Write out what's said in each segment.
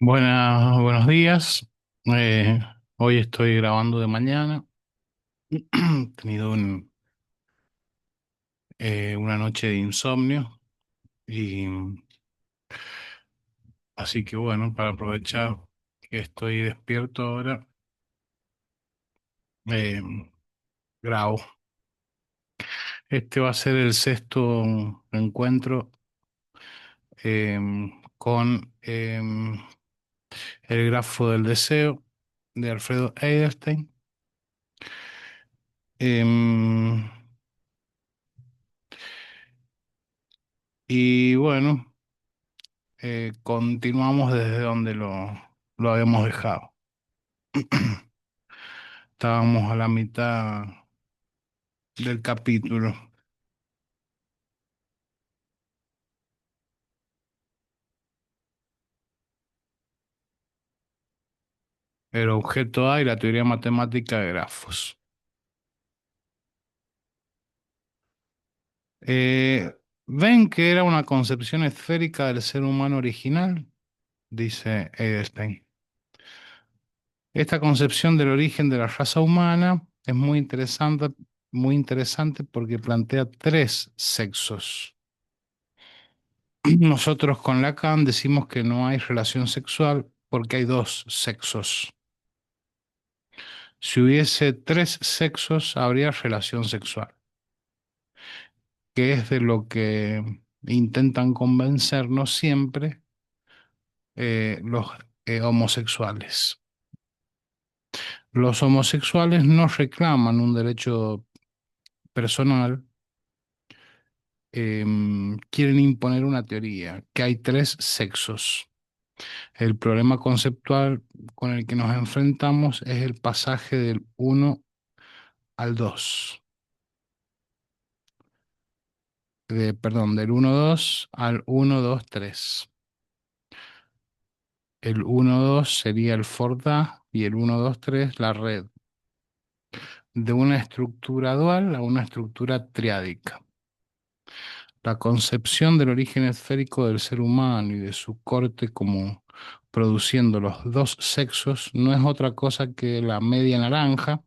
Buenos días. Eh, Hoy estoy grabando de mañana. He tenido una noche de insomnio y así que bueno, para aprovechar que estoy despierto ahora, eh, grabo. Este va a ser el sexto encuentro eh, con el grafo del deseo de Alfredo Eidelstein. Em, y bueno. Continuamos desde donde lo habíamos dejado. Estábamos a la mitad del capítulo. El objeto A y la teoría matemática de grafos. Eh, ¿Ven que era una concepción esférica del ser humano original? Dice Eidelstein. Esta concepción del origen de la raza humana es muy interesante porque plantea tres sexos. Nosotros con Lacan decimos que no hay relación sexual porque hay dos sexos. Si hubiese tres sexos, habría relación sexual, que es de lo que intentan convencernos siempre los homosexuales. Los homosexuales no reclaman un derecho personal, quieren imponer una teoría, que hay tres sexos. El problema conceptual con el que nos enfrentamos es el pasaje del uno al 2, perdón, del uno dos al uno dos tres. El uno dos sería el Forda y el uno dos tres la red, de una estructura dual a una estructura triádica. La concepción del origen esférico del ser humano y de su corte como produciendo los dos sexos no es otra cosa que la media naranja.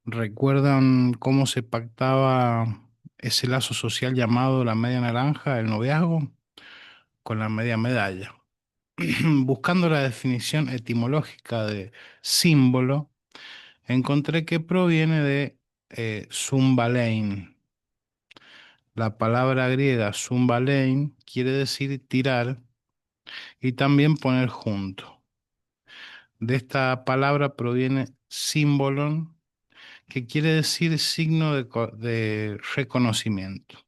¿Recuerdan cómo se pactaba ese lazo social llamado la media naranja, el noviazgo? Con la media medalla. Buscando la definición etimológica de símbolo, encontré que proviene de zumbalein. La palabra griega zumbalein quiere decir tirar y también poner junto. De esta palabra proviene símbolon, que quiere decir signo de reconocimiento.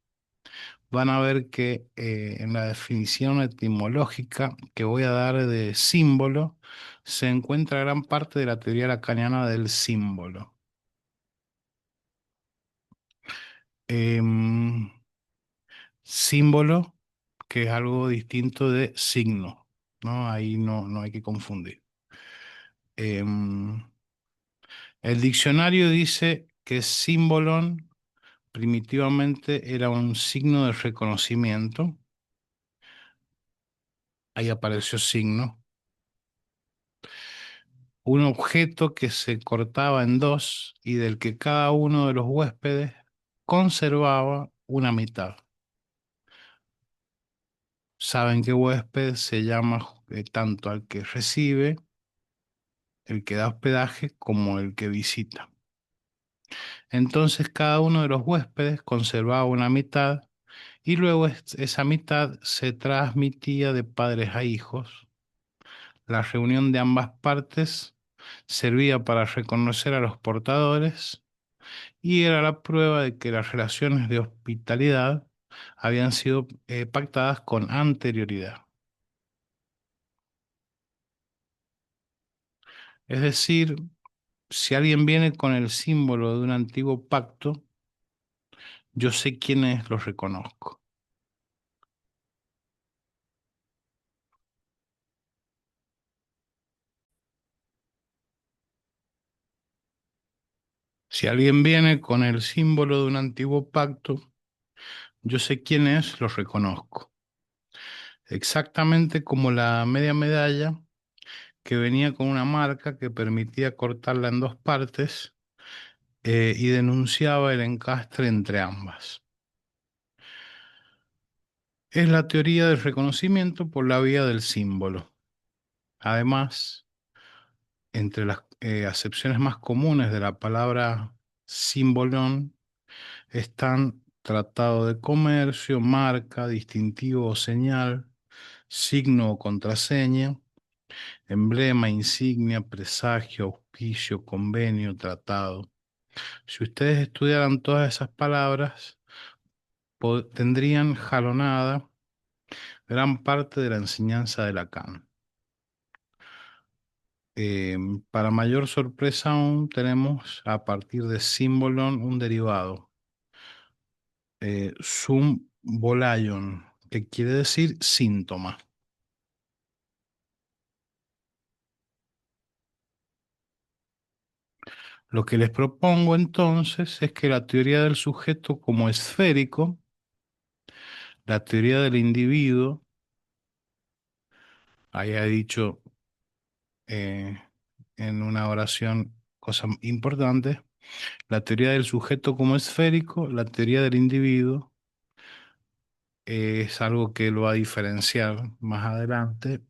Van a ver que en la definición etimológica que voy a dar de símbolo se encuentra gran parte de la teoría lacaniana del símbolo. Em, Símbolo, que es algo distinto de signo, ¿no? Ahí no hay que confundir. Em, el diccionario dice que símbolon primitivamente era un signo de reconocimiento. Ahí apareció signo. Un objeto que se cortaba en dos y del que cada uno de los huéspedes conservaba una mitad. Saben que huésped se llama tanto al que recibe, el que da hospedaje, como el que visita. Entonces cada uno de los huéspedes conservaba una mitad y luego esa mitad se transmitía de padres a hijos. La reunión de ambas partes servía para reconocer a los portadores y era la prueba de que las relaciones de hospitalidad habían sido pactadas con anterioridad. Es decir, si alguien viene con el símbolo de un antiguo pacto, yo sé quiénes los reconozco. Si alguien viene con el símbolo de un antiguo pacto, yo sé quiénes los reconozco. exactamente como la media medalla que venía con una marca que permitía cortarla en dos partes y denunciaba el encastre entre ambas. Es la teoría del reconocimiento por la vía del símbolo. Además, entre las acepciones más comunes de la palabra simbolón están tratado de comercio, marca, distintivo o señal, signo o contraseña, emblema, insignia, presagio, auspicio, convenio, tratado. Si ustedes estudiaran todas esas palabras, tendrían jalonada gran parte de la enseñanza de Lacan. Para mayor sorpresa aún, tenemos a partir de símbolon un derivado, sum bolaion, que quiere decir síntoma. Lo que les propongo entonces es que la teoría del sujeto como esférico, la teoría del individuo, haya dicho eh, en una oración cosas importantes, la teoría del sujeto como esférico, la teoría del individuo, es algo que lo va a diferenciar más adelante.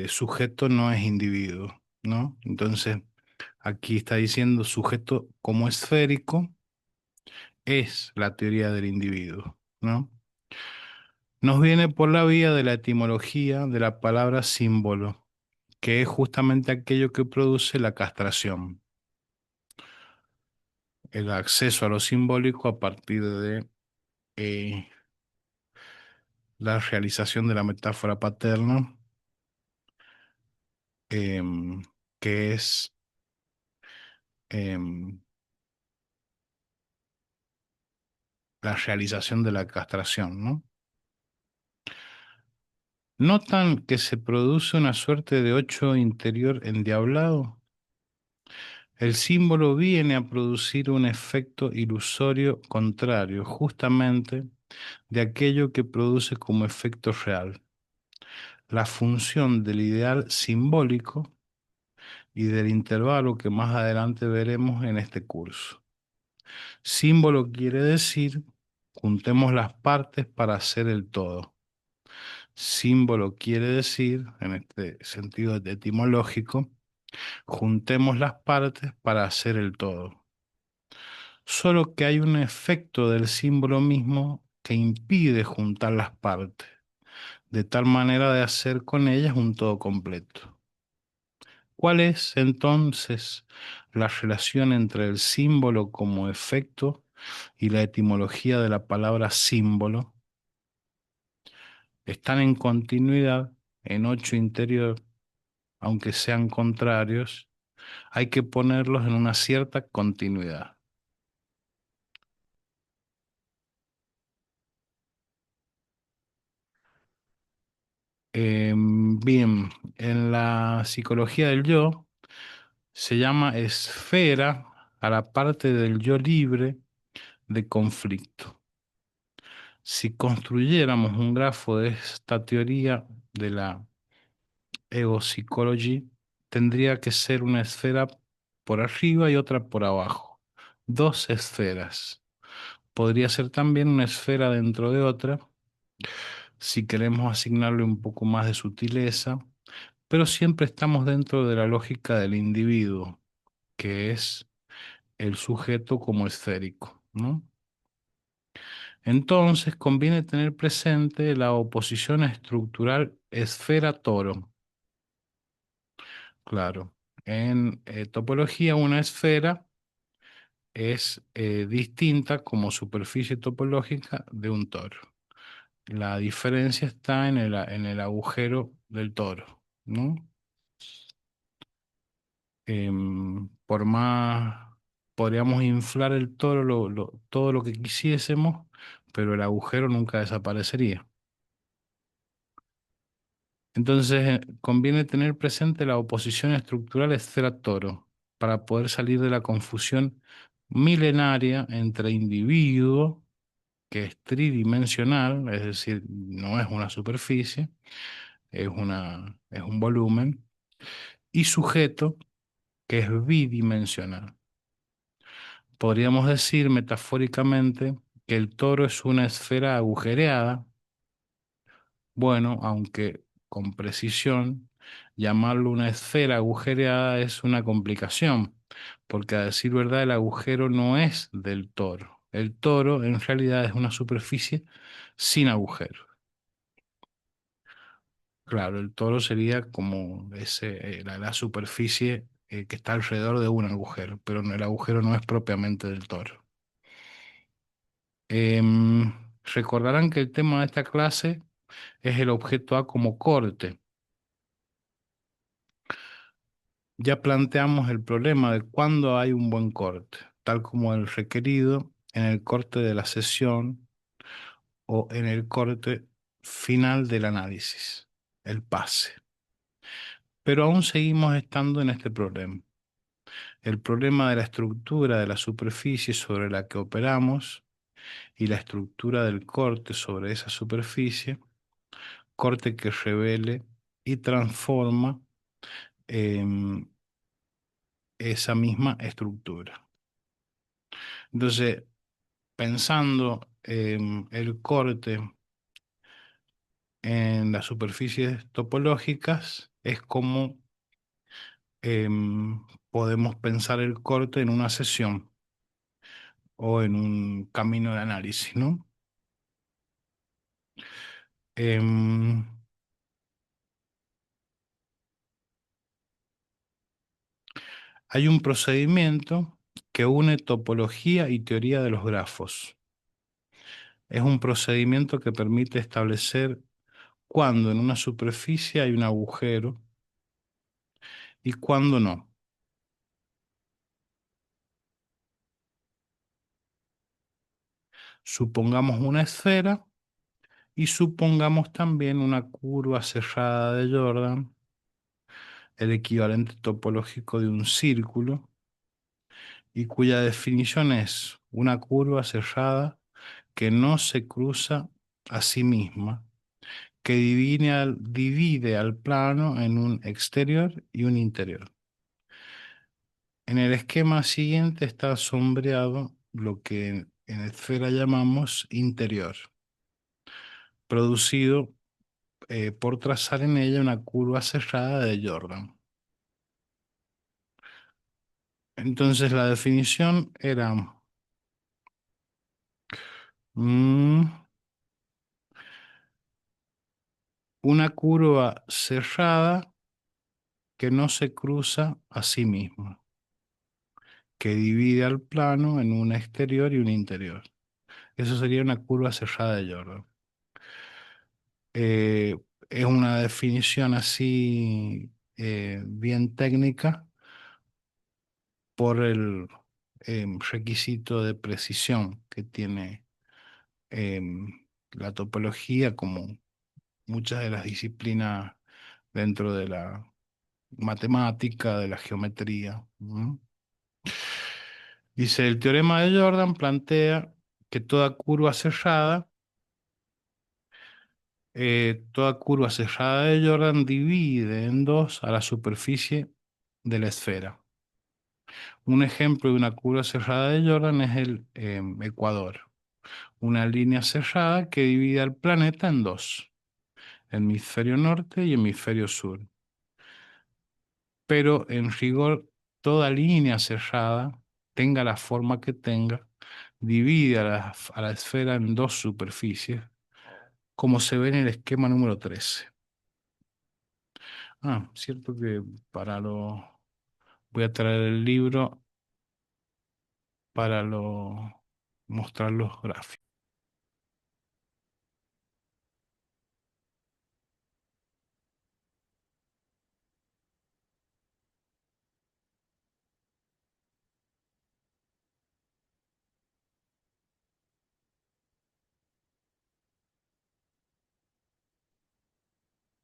Sujeto no es individuo, ¿no? Entonces, aquí está diciendo sujeto como esférico es la teoría del individuo, ¿no? Nos viene por la vía de la etimología de la palabra símbolo, que es justamente aquello que produce la castración, el acceso a lo simbólico a partir de eh, la realización de la metáfora paterna, em, que es em, la realización de la castración, ¿no? ¿Notan que se produce una suerte de ocho interior endiablado? El símbolo viene a producir un efecto ilusorio contrario, justamente de aquello que produce como efecto real, la función del ideal simbólico y del intervalo que más adelante veremos en este curso. Símbolo quiere decir, juntemos las partes para hacer el todo. Símbolo quiere decir, en este sentido etimológico, juntemos las partes para hacer el todo. Solo que hay un efecto del símbolo mismo que impide juntar las partes, de tal manera de hacer con ellas un todo completo. ¿Cuál es entonces la relación entre el símbolo como efecto y la etimología de la palabra símbolo? Están en continuidad en ocho interior, aunque sean contrarios, hay que ponerlos en una cierta continuidad. Bien, en la psicología del yo se llama esfera a la parte del yo libre de conflicto. Si construyéramos un grafo de esta teoría de la ego psychology, tendría que ser una esfera por arriba y otra por abajo. Dos esferas. Podría ser también una esfera dentro de otra, si queremos asignarle un poco más de sutileza, pero siempre estamos dentro de la lógica del individuo, que es el sujeto como esférico, ¿no? Entonces conviene tener presente la oposición estructural esfera-toro. Claro, en topología una esfera es distinta como superficie topológica de un toro. La diferencia está en el agujero del toro, ¿no? Por más, podríamos inflar el toro todo lo que quisiésemos, pero el agujero nunca desaparecería. Entonces, conviene tener presente la oposición estructural esfera-toro para poder salir de la confusión milenaria entre individuo que es tridimensional, es decir, no es una superficie, es un volumen, y sujeto, que es bidimensional. Podríamos decir metafóricamente que el toro es una esfera agujereada. Bueno, aunque con precisión, llamarlo una esfera agujereada es una complicación, porque a decir verdad el agujero no es del toro. El toro en realidad es una superficie sin agujero. Claro, el toro sería como la superficie que está alrededor de un agujero, pero el agujero no es propiamente del toro. Recordarán que el tema de esta clase es el objeto A como corte. Ya planteamos el problema de cuándo hay un buen corte, tal como el requerido en el corte de la sesión o en el corte final del análisis, el pase. Pero aún seguimos estando en este problema. El problema de la estructura de la superficie sobre la que operamos y la estructura del corte sobre esa superficie, corte que revele y transforma em, esa misma estructura. Entonces, pensando en el corte en las superficies topológicas, es como podemos pensar el corte en una sesión o en un camino de análisis, ¿no? Em, Hay un procedimiento que une topología y teoría de los grafos. Es un procedimiento que permite establecer cuándo en una superficie hay un agujero y cuándo no. Supongamos una esfera y supongamos también una curva cerrada de Jordan, el equivalente topológico de un círculo, y cuya definición es una curva cerrada que no se cruza a sí misma, que divide al plano en un exterior y un interior. En el esquema siguiente está sombreado lo que en esfera llamamos interior, producido por trazar en ella una curva cerrada de Jordan. Entonces la definición era mm, una curva cerrada que no se cruza a sí misma, que divide al plano en un exterior y un interior. Eso sería una curva cerrada de Jordan. Eh, es una definición así bien técnica por el requisito de precisión que tiene la topología, como muchas de las disciplinas dentro de la matemática, de la geometría. ¿M? Dice, el teorema de Jordan plantea que toda curva cerrada de Jordan divide en dos a la superficie de la esfera. Un ejemplo de una curva cerrada de Jordan es el ecuador, una línea cerrada que divide al planeta en dos, hemisferio norte y hemisferio sur. Pero en rigor, toda línea cerrada, tenga la forma que tenga, divide a la esfera en dos superficies, como se ve en el esquema número 13. Ah, cierto que para lo... Voy a traer el libro para mostrar los gráficos.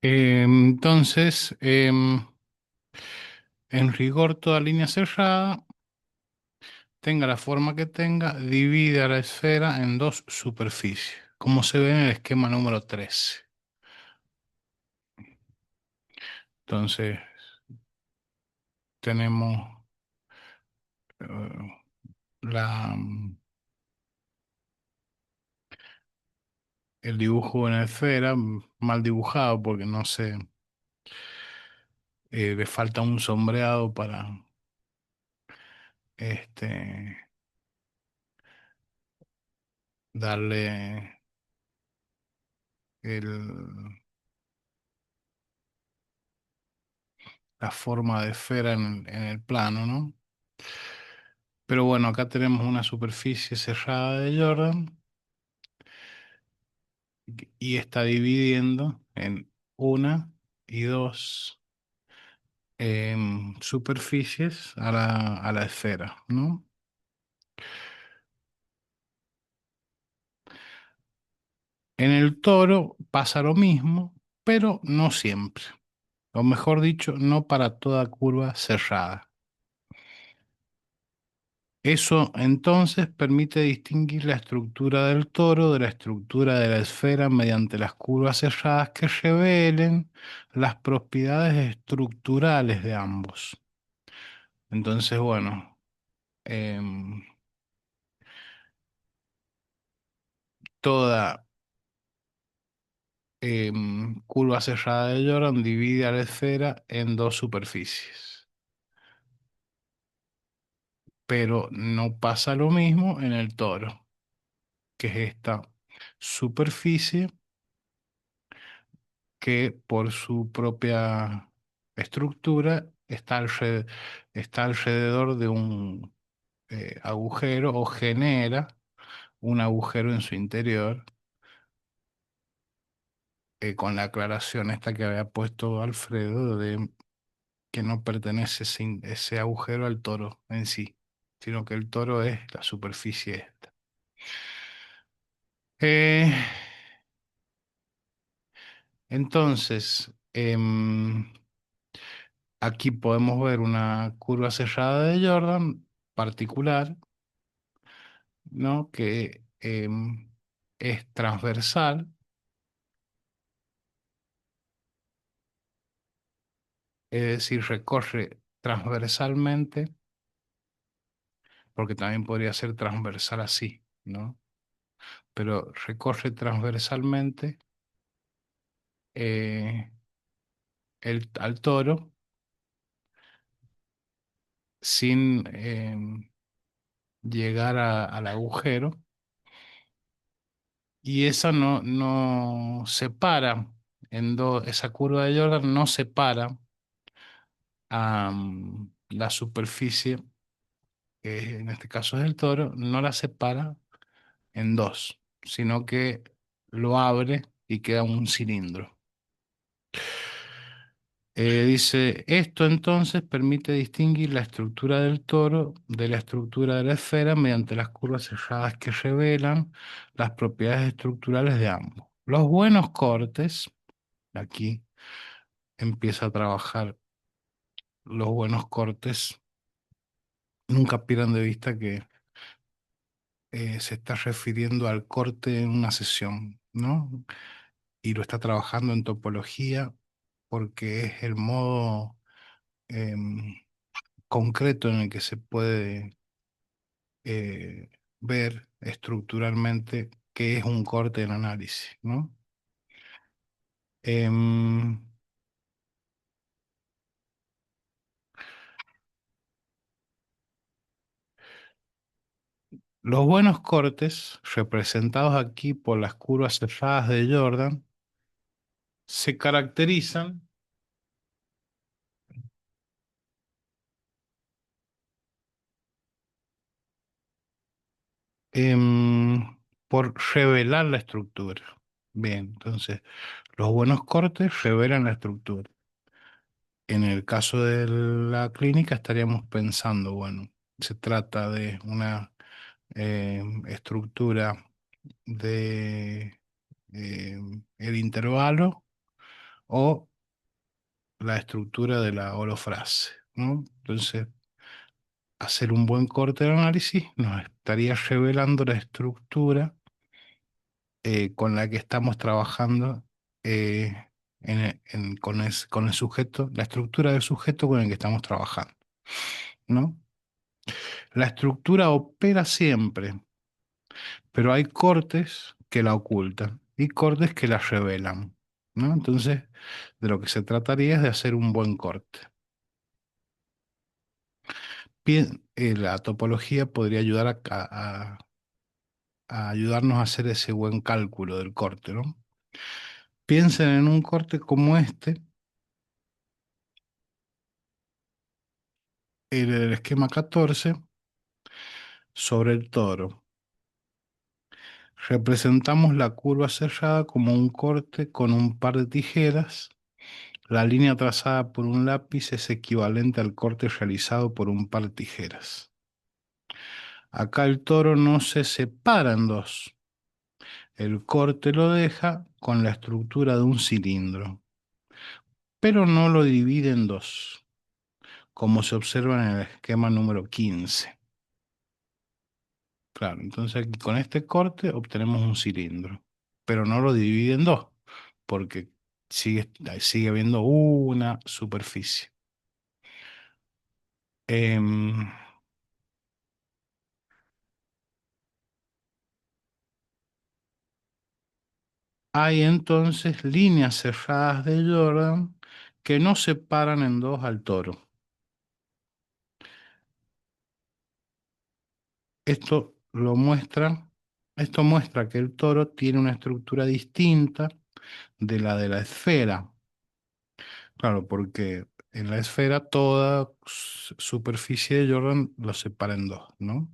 Entonces, en rigor, toda línea cerrada tenga la forma que tenga, divide a la esfera en dos superficies, como se ve en el esquema número 13. Entonces, tenemos eh, la, el dibujo de una esfera mal dibujado porque no sé, le falta un sombreado para este, darle el, la forma de esfera en el plano, ¿no? Pero bueno, acá tenemos una superficie cerrada de Jordan y está dividiendo en una y dos superficies a la esfera, ¿no? En el toro pasa lo mismo, pero no siempre. O mejor dicho, no para toda curva cerrada. Eso entonces permite distinguir la estructura del toro de la estructura de la esfera mediante las curvas cerradas que revelen las propiedades estructurales de ambos. Entonces, bueno, em, toda curva cerrada de Jordan divide a la esfera en dos superficies, pero no pasa lo mismo en el toro, que es esta superficie que por su propia estructura está alrededor de un agujero o genera un agujero en su interior, con la aclaración esta que había puesto Alfredo de que no pertenece ese agujero al toro en sí, sino que el toro es la superficie esta. Eh, entonces, aquí podemos ver una curva cerrada de Jordan particular, ¿no? Que es transversal, es decir, recorre transversalmente, porque también podría ser transversal así, ¿no? Pero recorre transversalmente eh, al toro sin llegar al agujero, y esa no separa en dos, esa curva de Jordan no separa a la superficie, que en este caso es el toro, no la separa en dos, sino que lo abre y queda un cilindro. Dice, esto entonces permite distinguir la estructura del toro de la estructura de la esfera mediante las curvas cerradas que revelan las propiedades estructurales de ambos. Los buenos cortes, aquí empieza a trabajar los buenos cortes, nunca pierdan de vista que se está refiriendo al corte en una sesión, ¿no? Y lo está trabajando en topología porque es el modo em, concreto en el que se puede eh, ver estructuralmente qué es un corte en análisis, ¿no? Em, los buenos cortes, representados aquí por las curvas cerradas de Jordan, se caracterizan por revelar la estructura. Bien, entonces, los buenos cortes revelan la estructura. En el caso de la clínica estaríamos pensando, bueno, se trata de una estructura de el intervalo o la estructura de la holofrase, ¿no? Entonces, hacer un buen corte de análisis, nos estaría revelando la estructura con la que estamos trabajando con el sujeto, la estructura del sujeto con el que estamos trabajando, ¿no? La estructura opera siempre, pero hay cortes que la ocultan y cortes que la revelan, ¿no? Entonces, de lo que se trataría es de hacer un buen corte. Bien, la topología podría ayudar a ayudarnos a hacer ese buen cálculo del corte, ¿no? Piensen en un corte como este, el esquema 14 sobre el toro. Representamos la curva cerrada como un corte con un par de tijeras. La línea trazada por un lápiz es equivalente al corte realizado por un par de tijeras. Acá el toro no se separa en dos. El corte lo deja con la estructura de un cilindro, pero no lo divide en dos, como se observa en el esquema número 15. Claro, entonces aquí con este corte obtenemos un cilindro, pero no lo divide en dos, porque sigue habiendo una superficie. Em, Hay entonces líneas cerradas de Jordan que no separan en dos al toro. Esto lo muestra, Esto muestra que el toro tiene una estructura distinta de la esfera. Claro, porque en la esfera toda superficie de Jordan lo separa en dos, ¿no?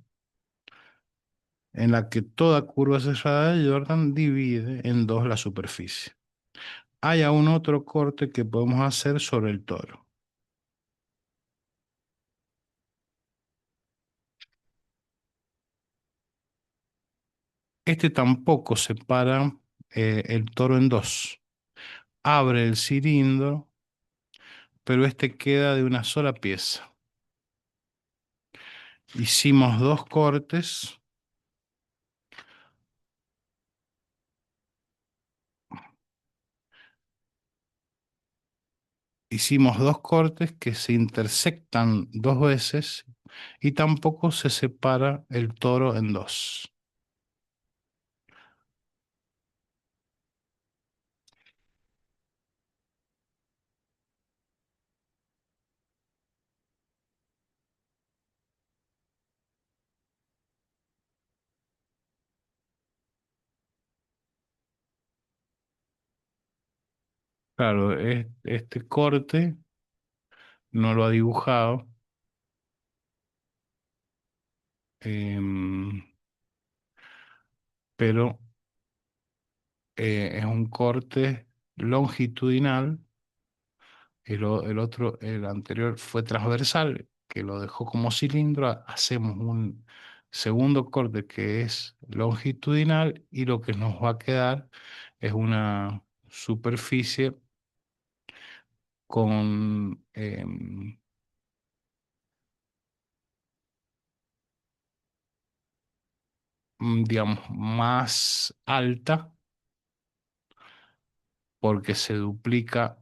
En la que toda curva cerrada de Jordan divide en dos la superficie. Hay aún otro corte que podemos hacer sobre el toro. Este tampoco separa el toro en dos. Abre el cilindro, pero este queda de una sola pieza. Hicimos dos cortes, hicimos dos cortes que se intersectan dos veces y tampoco se separa el toro en dos. Claro, este corte no lo ha dibujado, em, pero es un corte longitudinal. El otro, el anterior fue transversal, que lo dejó como cilindro. Hacemos un segundo corte que es longitudinal y lo que nos va a quedar es una superficie con, digamos, más alta porque se duplica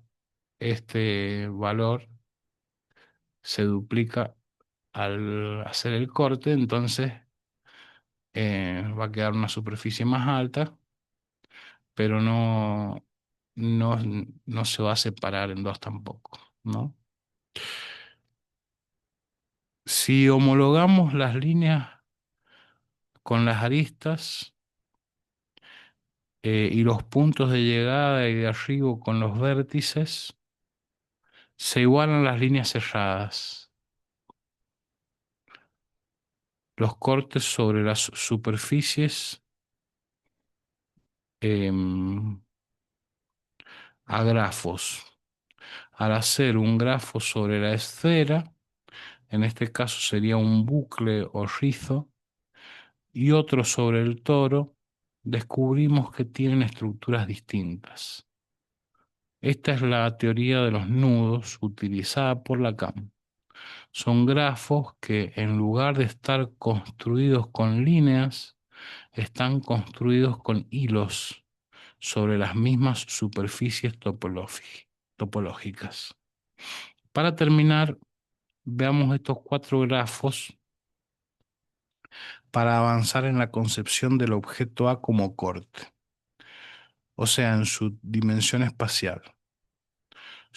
este valor, se duplica al hacer el corte, entonces va a quedar una superficie más alta, pero no, no se va a separar en dos tampoco, ¿no? Si homologamos las líneas con las aristas y los puntos de llegada y de arribo con los vértices, se igualan las líneas cerradas. Los cortes sobre las superficies em, a grafos. Al hacer un grafo sobre la esfera, en este caso sería un bucle o rizo, y otro sobre el toro, descubrimos que tienen estructuras distintas. Esta es la teoría de los nudos utilizada por Lacan. Son grafos que en lugar de estar construidos con líneas, están construidos con hilos sobre las mismas superficies topológicas. Para terminar, veamos estos cuatro grafos para avanzar en la concepción del objeto A como corte, o sea, en su dimensión espacial.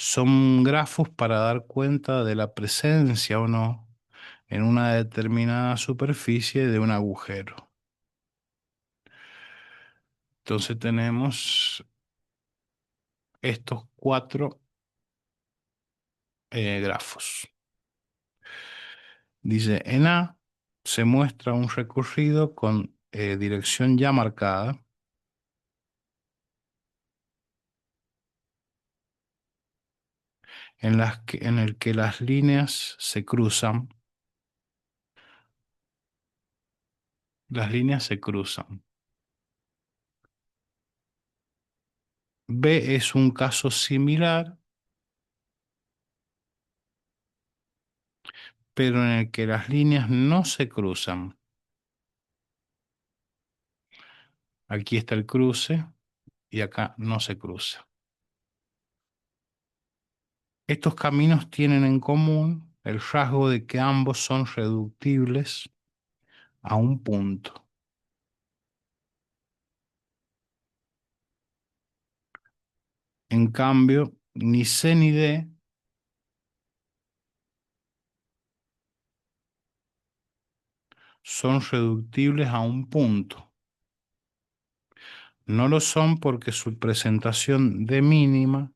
Son grafos para dar cuenta de la presencia o no en una determinada superficie de un agujero. Entonces tenemos estos cuatro grafos. Dice, en A se muestra un recorrido con dirección ya marcada, en el que las líneas se cruzan. Las líneas se cruzan. B es un caso similar, pero en el que las líneas no se cruzan. Aquí está el cruce y acá no se cruza. Estos caminos tienen en común el rasgo de que ambos son reductibles a un punto. En cambio, ni C ni D son reductibles a un punto. No lo son porque su presentación D mínima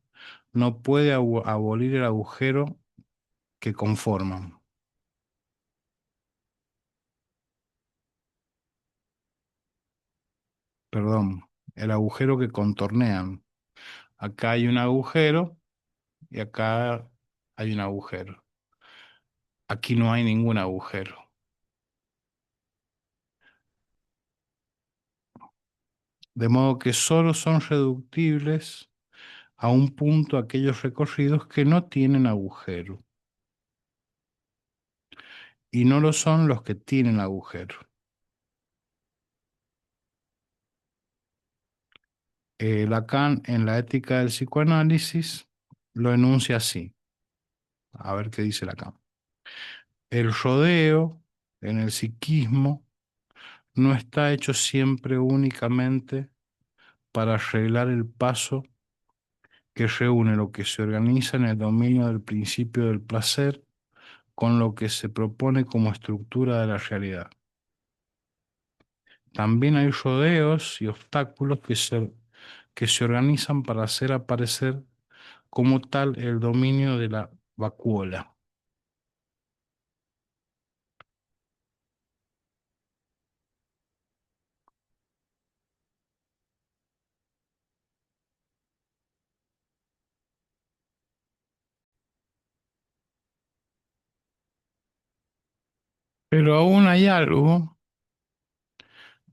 no puede abolir el agujero que conforman. Perdón, el agujero que contornean. Acá hay un agujero y acá hay un agujero. Aquí no hay ningún agujero. De modo que solo son reductibles a un punto aquellos recorridos que no tienen agujero. Y no lo son los que tienen agujero. Lacan en la ética del psicoanálisis lo enuncia así. A ver qué dice Lacan. El rodeo en el psiquismo no está hecho siempre únicamente para arreglar el paso que reúne lo que se organiza en el dominio del principio del placer con lo que se propone como estructura de la realidad. También hay rodeos y obstáculos que se organizan para hacer aparecer como tal el dominio de la vacuola. Pero aún hay algo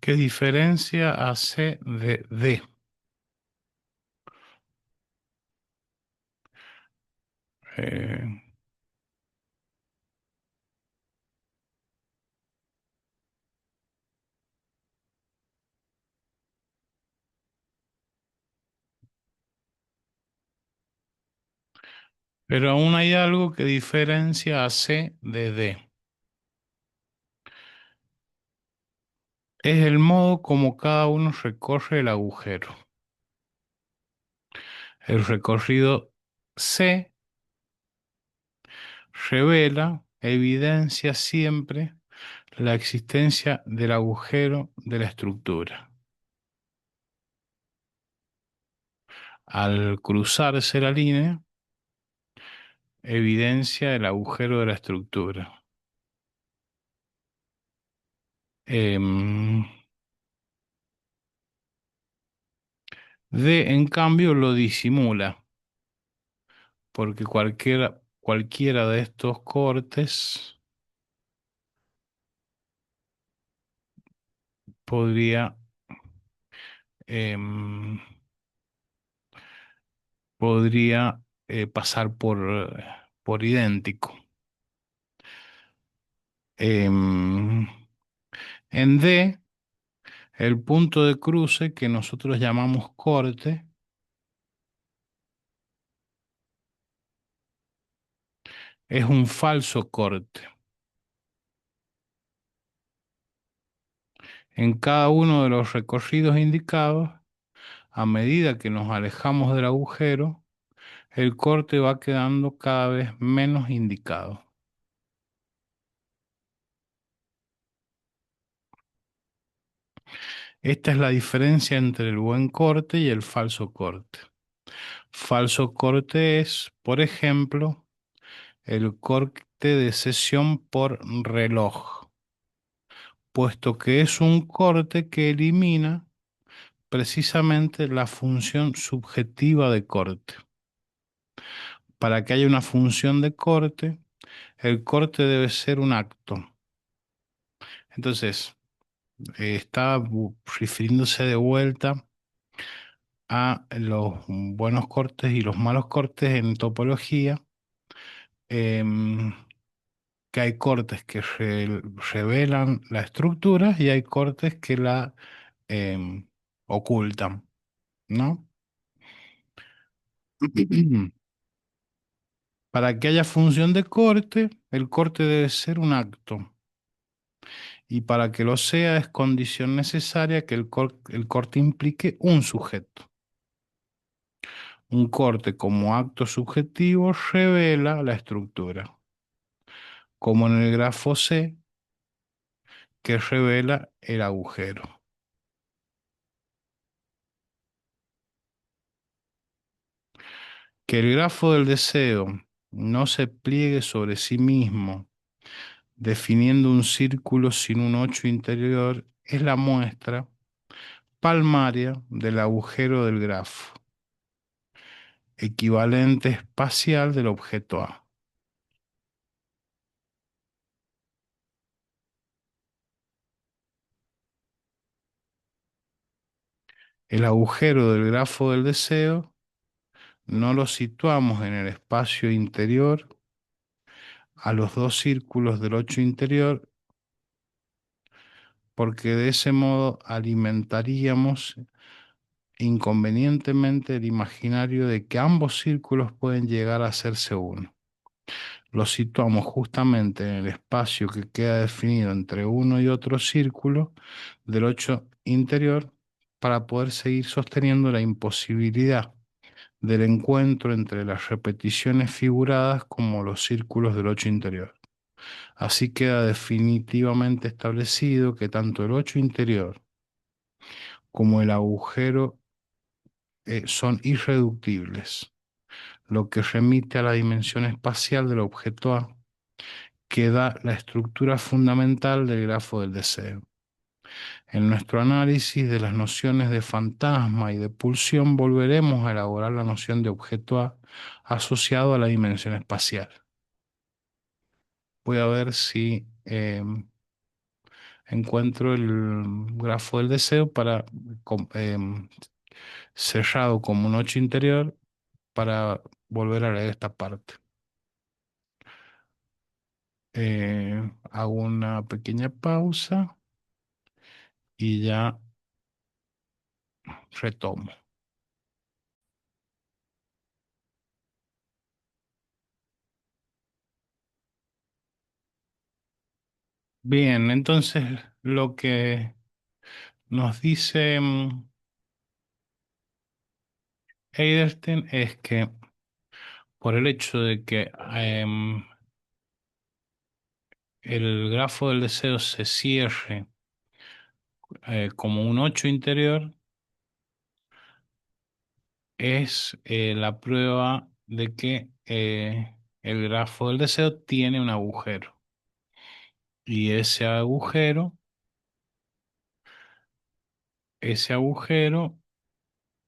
que diferencia a C de D. Eh, pero aún hay algo que diferencia a C de D. Es el modo como cada uno recorre el agujero. El recorrido C revela, evidencia siempre la existencia del agujero de la estructura. Al cruzarse la línea, evidencia el agujero de la estructura. Em, D, en cambio, lo disimula, porque cualquiera de estos cortes podría, em, podría pasar por idéntico. Em, en D, el punto de cruce que nosotros llamamos corte es un falso corte. En cada uno de los recorridos indicados, a medida que nos alejamos del agujero, el corte va quedando cada vez menos indicado. Esta es la diferencia entre el buen corte y el falso corte. Falso corte es, por ejemplo, el corte de sesión por reloj, puesto que es un corte que elimina precisamente la función subjetiva de corte. Para que haya una función de corte, el corte debe ser un acto. Entonces, está refiriéndose de vuelta a los buenos cortes y los malos cortes en topología, em, que hay cortes que revelan la estructura y hay cortes que la em, ocultan, ¿no? Para que haya función de corte, el corte debe ser un acto. Y para que lo sea es condición necesaria que el corte implique un sujeto. Un corte como acto subjetivo revela la estructura, como en el grafo C, que revela el agujero. Que el grafo del deseo no se pliegue sobre sí mismo, definiendo un círculo sin un 8 interior, es la muestra palmaria del agujero del grafo, equivalente espacial del objeto A. El agujero del grafo del deseo no lo situamos en el espacio interior a los dos círculos del 8 interior, porque de ese modo alimentaríamos inconvenientemente el imaginario de que ambos círculos pueden llegar a hacerse uno. Lo situamos justamente en el espacio que queda definido entre uno y otro círculo del 8 interior para poder seguir sosteniendo la imposibilidad del encuentro entre las repeticiones figuradas como los círculos del 8 interior. Así queda definitivamente establecido que tanto el 8 interior como el agujero son irreductibles, lo que remite a la dimensión espacial del objeto A, que da la estructura fundamental del grafo del deseo. En nuestro análisis de las nociones de fantasma y de pulsión volveremos a elaborar la noción de objeto A asociado a la dimensión espacial. Voy a ver si encuentro el grafo del deseo para cerrado como un 8 interior para volver a leer esta parte. Hago una pequeña pausa y ya retomo. Bien, entonces lo que nos dice Eiderstein es que por el hecho de que el grafo del deseo se cierre como un 8 interior, es la prueba de que el grafo del deseo tiene un agujero. Y ese agujero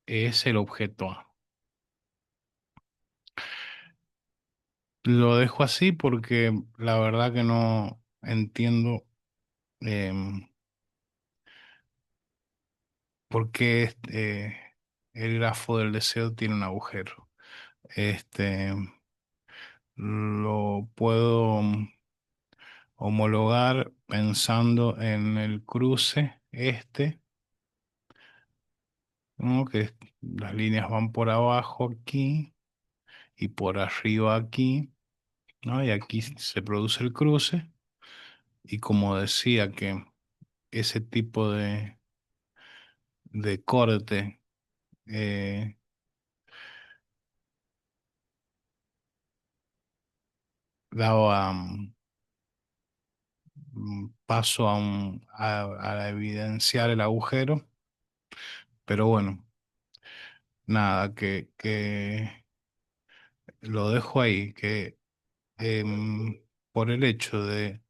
es el objeto A. Lo dejo así porque la verdad que no entiendo em, por qué el grafo del deseo tiene un agujero. Este, lo puedo homologar pensando en el cruce este, ¿no? Que las líneas van por abajo aquí y por arriba aquí, ¿no? Y aquí se produce el cruce. Y como decía que ese tipo de corte eh, daba paso a evidenciar el agujero, pero bueno, nada, que lo dejo ahí, que por el hecho de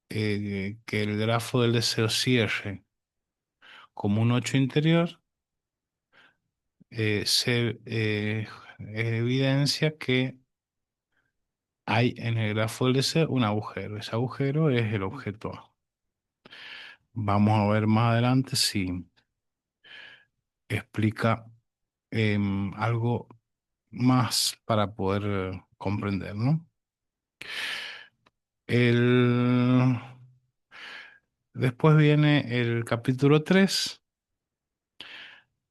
que el grafo del deseo cierre como un 8 interior, se evidencia que hay en el grafo del deseo un agujero. Ese agujero es el objeto A. Vamos a ver más adelante si explica algo más para poder comprender, ¿no? El... Después viene el capítulo 3,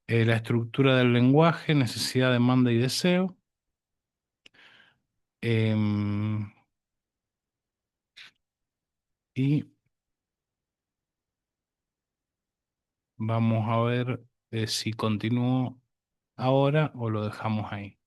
la estructura del lenguaje, necesidad, demanda y deseo. Em, y vamos a ver si continúo ahora o lo dejamos ahí.